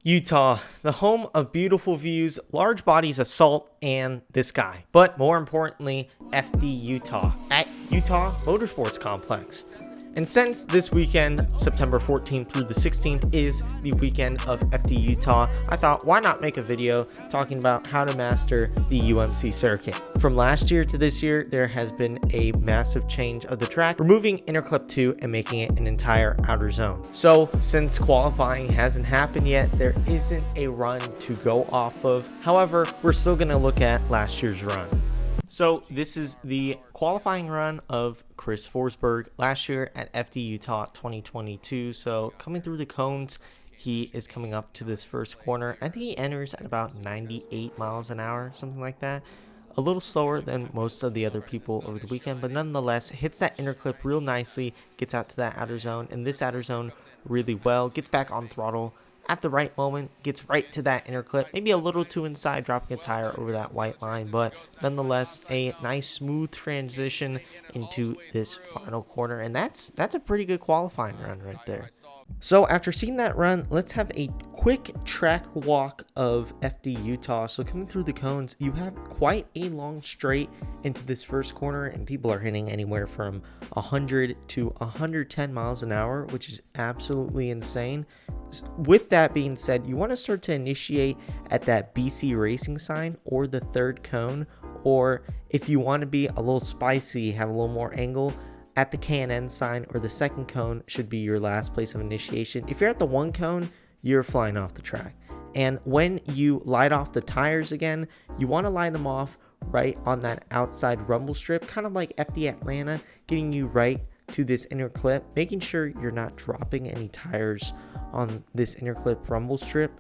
Utah, the home of beautiful views, large bodies of salt, and this guy. But more importantly, FD Utah at Utah Motorsports Complex. And since this weekend, September 14th through the 16th, is the weekend of FD Utah, I thought, why not make a video talking about how to master the UMC circuit. From last year to this year, there has been a massive change of the track, removing Interclip 2 and making it an entire outer zone. So since qualifying hasn't happened yet, there isn't a run to go off of. However, we're still going to look at last year's run. So this is the qualifying run of Chris Forsberg last year at FD Utah 2022. So coming through the cones, he is coming up to this first corner. I think he enters at about 98 miles an hour, something like that. A little slower than most of the other people over the weekend, but nonetheless hits that interclip real nicely, gets out to that outer zone, and this outer zone really well, gets back on throttle at the right moment, gets right to that interclip, maybe a little too inside, dropping a tire over that white line, but nonetheless a nice smooth transition into this final corner, and that's a pretty good qualifying run right there. So after seeing that run, let's have a quick track walk of FD Utah. So coming through the cones, you have quite a long straight into this first corner, and people are hitting anywhere from 100 to 110 miles an hour, which is absolutely insane. With that being said, you want to start to initiate at that BC Racing sign or the third cone, or if you want to be a little spicy, have a little more angle, at the K&N sign or the second cone should be your last place of initiation. If you're at the one cone, you're flying off the track. And when you light off the tires again, you want to light them off right on that outside rumble strip, kind of like FD Atlanta, getting you right to this inner clip, making sure you're not dropping any tires on this inner clip rumble strip.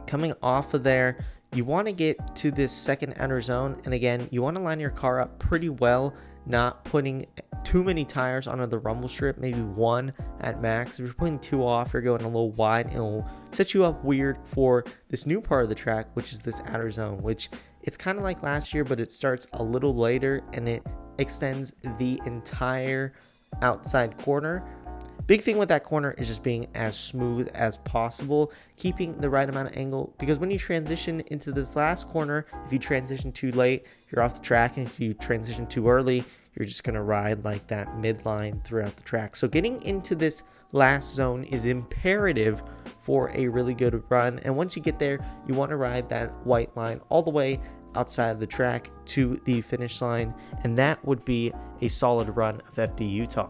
Coming off of there, you want to get to this second outer zone, and again, you want to line your car up pretty well, not putting too many tires onto the rumble strip, maybe one at max. If you're putting two off, you're going a little wide, it'll set you up weird for this new part of the track, which is this outer zone, which it's kind of like last year, but it starts a little later and it extends the entire outside corner. Big thing with that corner is just being as smooth as possible, keeping the right amount of angle, because when you transition into this last corner, if you transition too late, you're off the track, and if you transition too early, you're just going to ride like that midline throughout the track. So getting into this last zone is imperative for a really good run, and once you get there, you want to ride that white line all the way outside of the track to the finish line, and that would be a solid run of FD Utah.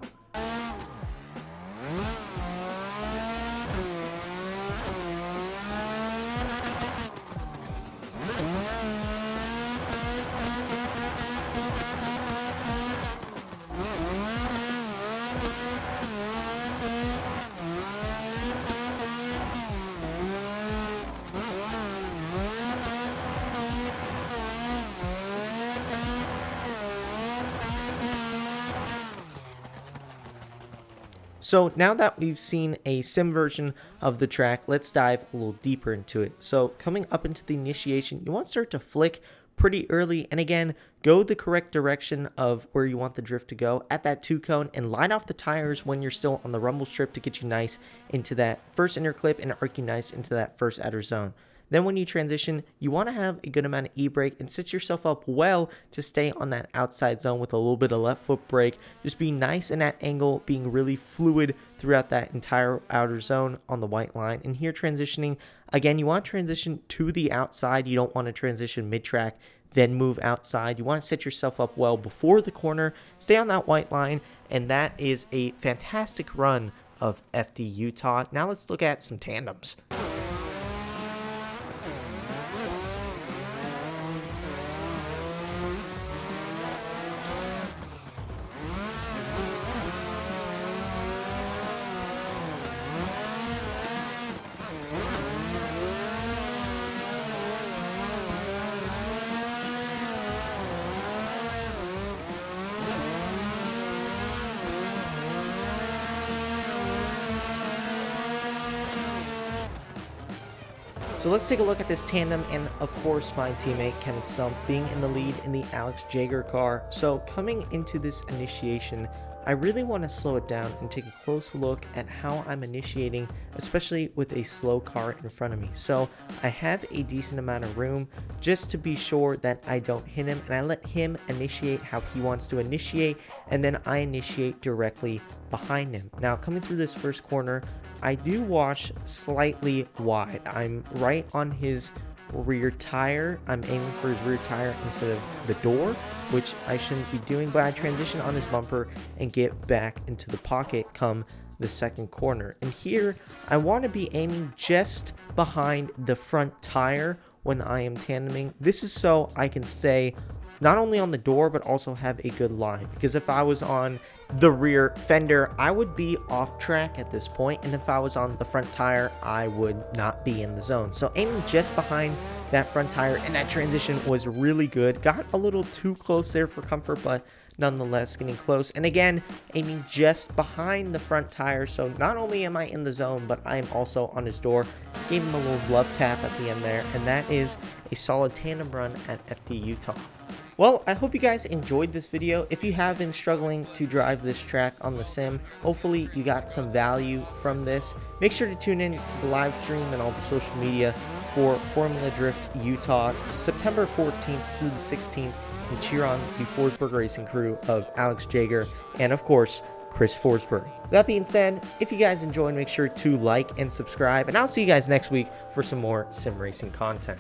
So now that we've seen a sim version of the track, let's dive a little deeper into it. So coming up into the initiation, you want to start to flick pretty early, and again, go the correct direction of where you want the drift to go at that two cone, and line off the tires when you're still on the rumble strip to get you nice into that first inner clip and arc you nice into that first outer zone. Then when you transition, you want to have a good amount of e-brake and set yourself up well to stay on that outside zone with a little bit of left foot brake. Just be nice in that angle, being really fluid throughout that entire outer zone on the white line. And here transitioning, again, you want to transition to the outside. You don't want to transition mid-track, then move outside. You want to set yourself up well before the corner, stay on that white line, and that is a fantastic run of FD Utah. Now let's look at some tandems. So let's take a look at this tandem, and of course my teammate Kevin Stump being in the lead in the Alex Jaeger car. So coming into this initiation, I really want to slow it down and take a close look at how I'm initiating, especially with a slow car in front of me. So I have a decent amount of room just to be sure that I don't hit him, and I let him initiate how he wants to initiate, and then I initiate directly behind him. Now, coming through this first corner, I do wash slightly wide. I'm right on his rear tire. I'm aiming for his rear tire instead of the door, which I shouldn't be doing, but I transition on his bumper and get back into the pocket come the second corner. And here I want to be aiming just behind the front tire when I am tandeming. This is so I can stay not only on the door but also have a good line, because if I was on the rear fender, I would be off track at this point, and if I was on the front tire, I would not be in the zone. So aiming just behind that front tire, and that transition was really good. Got a little too close there for comfort, but nonetheless getting close. And again, aiming just behind the front tire, so not only am I in the zone, but I am also on his door. Gave him a little glove tap at the end there, and that is a solid tandem run at FD Utah. Well, I hope you guys enjoyed this video. If you have been struggling to drive this track on the sim, hopefully you got some value from this. Make sure to tune in to the live stream and all the social media for Formula Drift Utah, September 14th through the 16th, and cheer on the Forsberg racing crew of Alex Jager and, of course, Chris Forsberg. That being said, if you guys enjoyed, make sure to like and subscribe, and I'll see you guys next week for some more sim racing content.